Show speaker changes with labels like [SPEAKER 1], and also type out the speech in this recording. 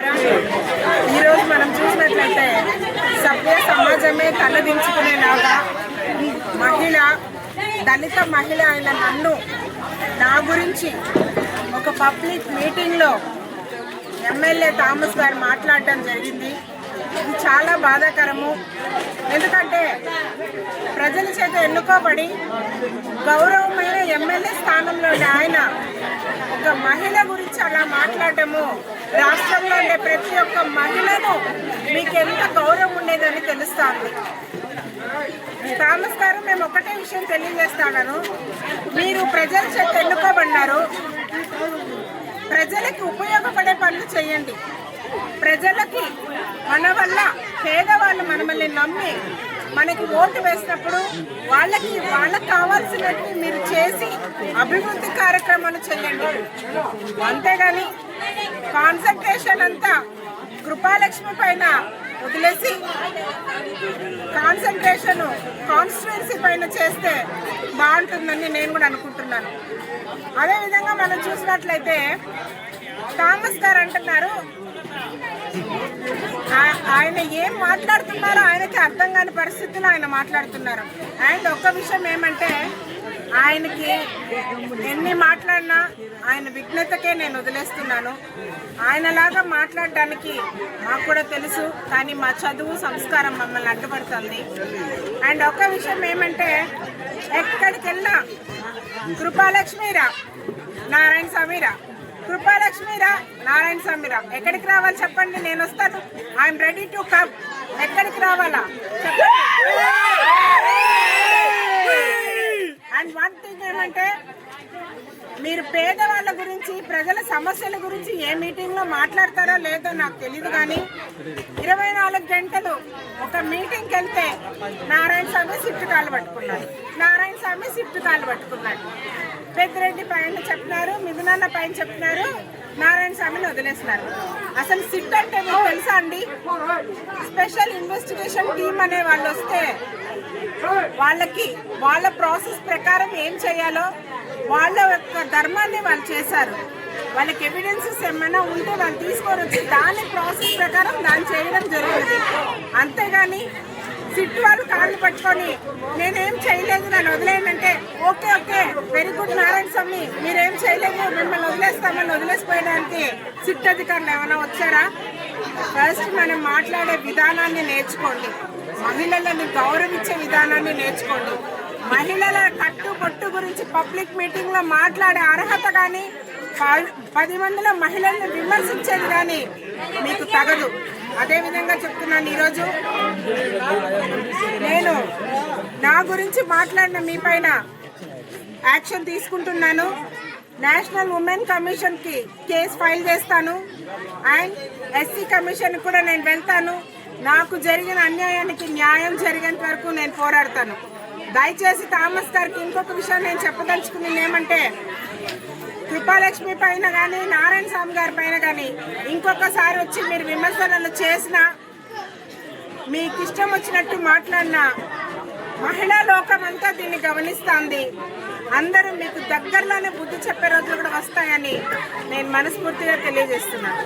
[SPEAKER 1] ఈరోజు మనం చూసినట్లయితే సభ్య సమాజమే తలదించుకునేలాగా దళిత మహిళ అయిన నా గురించి ఒక పబ్లిక్ మీటింగ్లో ఎమ్మెల్యే థామస్ గారు మాట్లాడటం జరిగింది. ఇది చాలా బాధాకరము. ఎందుకంటే ప్రజల చేత ఎన్నుకోబడి గౌరవమైన ఎమ్మెల్యే స్థానంలో ఆయన ఒక మహిళ గురించి అలా మాట్లాడటము రాష్ట్రంలో ఉండే ప్రతి ఒక్క మహిళను మీకు ఎంత గౌరవం ఉండేదని తెలుస్తుంది. థామస్ గారు, మేము ఒకటే విషయం తెలియజేస్తాను. మీరు ప్రజల చేత ఎన్నుకోబడినారు. ప్రజలకి ఉపయోగపడే పనులు చేయండి. ప్రజలకి మన వల్ల పేదవాళ్ళు మనల్ని నమ్మి మనకి ఓటు వేసినప్పుడు వాళ్ళకి కావాల్సినట్టు మీరు చేసి అభివృద్ధి కార్యక్రమాలు చేయండి. అంతేగాని కాన్సన్ట్రేషన్ అంతా కృపాలక్ష్మి పైన వదిలేసి కాన్సన్ట్రేషన్ కాన్స్టిట్యుయెన్సీ పైన చేస్తే బాగుంటుందని నేను కూడా అనుకుంటున్నాను. అదేవిధంగా మనం చూసినట్లయితే థామస్ గారు అంటున్నారు, ఆయన ఏం మాట్లాడుతున్నారో ఆయనకి అర్థం కాని పరిస్థితుల్లో ఆయన మాట్లాడుతున్నారు. అండ్ ఒక్క విషయం ఏమంటే, ఆయనకి ఎన్ని మాట్లాడినా ఆయన విఘ్నతకే నేను వదిలేస్తున్నాను. ఆయనలాగా మాట్లాడడానికి మాకు కూడా తెలుసు, కానీ మా చదువు సంస్కారం మమ్మల్ని అడ్డుపడుతుంది. అండ్ ఒక్క విషయం ఏమంటే, ఎక్కడికి వెళ్ళినా కృపాలక్ష్మిరా నారాయణ స్వామిరా, కృపాలక్ష్మిరా నారాయణ స్వామిరా, ఎక్కడికి రావాలి చెప్పండి, నేను వస్తాను. I'm ready to come. ఎక్కడికి రావాలా చెప్పండి. అండ్ వన్ థింగ్ ఏమంటే, మీరు పేదవాళ్ళ గురించి ప్రజల సమస్యల గురించి ఏ మీటింగ్లో మాట్లాడతారో లేదో నాకు తెలియదు, కానీ 24 గంటలు ఒక మీటింగ్కి వెళ్తే నారాయణ స్వామి సిట్టు కాలు పట్టుకున్నాడు, నారాయణ స్వామి సిట్టు కాలు పట్టుకున్నాడు. పెద్దిరెడ్డి పైన చెప్తున్నారు, మిథునన్న పైన చెప్తున్నారు, నారాయణ స్వామిని వదిలేస్తున్నారు. అసలు సిట్ అంటే మీకు తెలుసా అండి? స్పెషల్ ఇన్వెస్టిగేషన్ టీమ్ అనే వాళ్ళు వస్తే వాళ్ళ ప్రాసెస్ ప్రకారం ఏం చేయాలో వాళ్ళ యొక్క ధర్మాన్ని వాళ్ళు చేశారు. వాళ్ళకి ఎవిడెన్సెస్ ఏమైనా ఉంటే వాళ్ళు తీసుకొని వచ్చి దాని ప్రాసెస్ ప్రకారం దాన్ని చేయడం జరిగింది. అంతేగాని సిట్ వాళ్ళు కాళ్ళు పట్టుకొని నేనేం చేయలేదు నన్ను వదిలేయండి, okay okay very good Narayana Swamy, మీరేం చేయలేదు మిమ్మల్ని వదిలేస్తామని వదిలేసిపోయడానికి సిట్ అధికారులు ఏమైనా వచ్చారా? ఫస్ట్ మనం మాట్లాడే విధానాన్ని నేర్చుకోండి. మహిళలను గౌరవించే విధానాన్ని నేర్చుకోండి. మహిళల కట్టుబొట్టు గురించి పబ్లిక్ మీటింగ్ లో మాట్లాడే అర్హత కానీ 10 మందిలో మహిళల్ని విమర్శించేది కానీ మీకు తగదు. అదేవిధంగా చెప్తున్నాను, ఈరోజు నేను నా గురించి మాట్లాడిన మీ పైన యాక్షన్ తీసుకుంటున్నాను. నేషనల్ ఉమెన్ కమిషన్కి కేసు ఫైల్ చేస్తాను. అండ్ ఎస్సీ కమిషన్ కూడా నేను వెళ్తాను. నాకు జరిగిన అన్యాయానికి న్యాయం జరిగేంత వరకు నేను పోరాడతాను. దయచేసి థామస్ గారికి ఇంకొక విషయం నేను చెప్పదలుచుకున్నది ఏమంటే, కృపాలక్ష్మి పైన కానీ నారాయణ స్వామి గారి పైన కానీ ఇంకొకసారి వచ్చి మీరు విమర్శనలు చేసినా, మీకు ఇష్టం వచ్చినట్టు మాట్లాడినా మహిళా లోకం అంతా దీన్ని గమనిస్తుంది. అందరూ మీకు దగ్గరలోనే బుద్ధి చెప్పే రోజులు కూడా వస్తాయని నేను మనస్ఫూర్తిగా తెలియజేస్తున్నాను.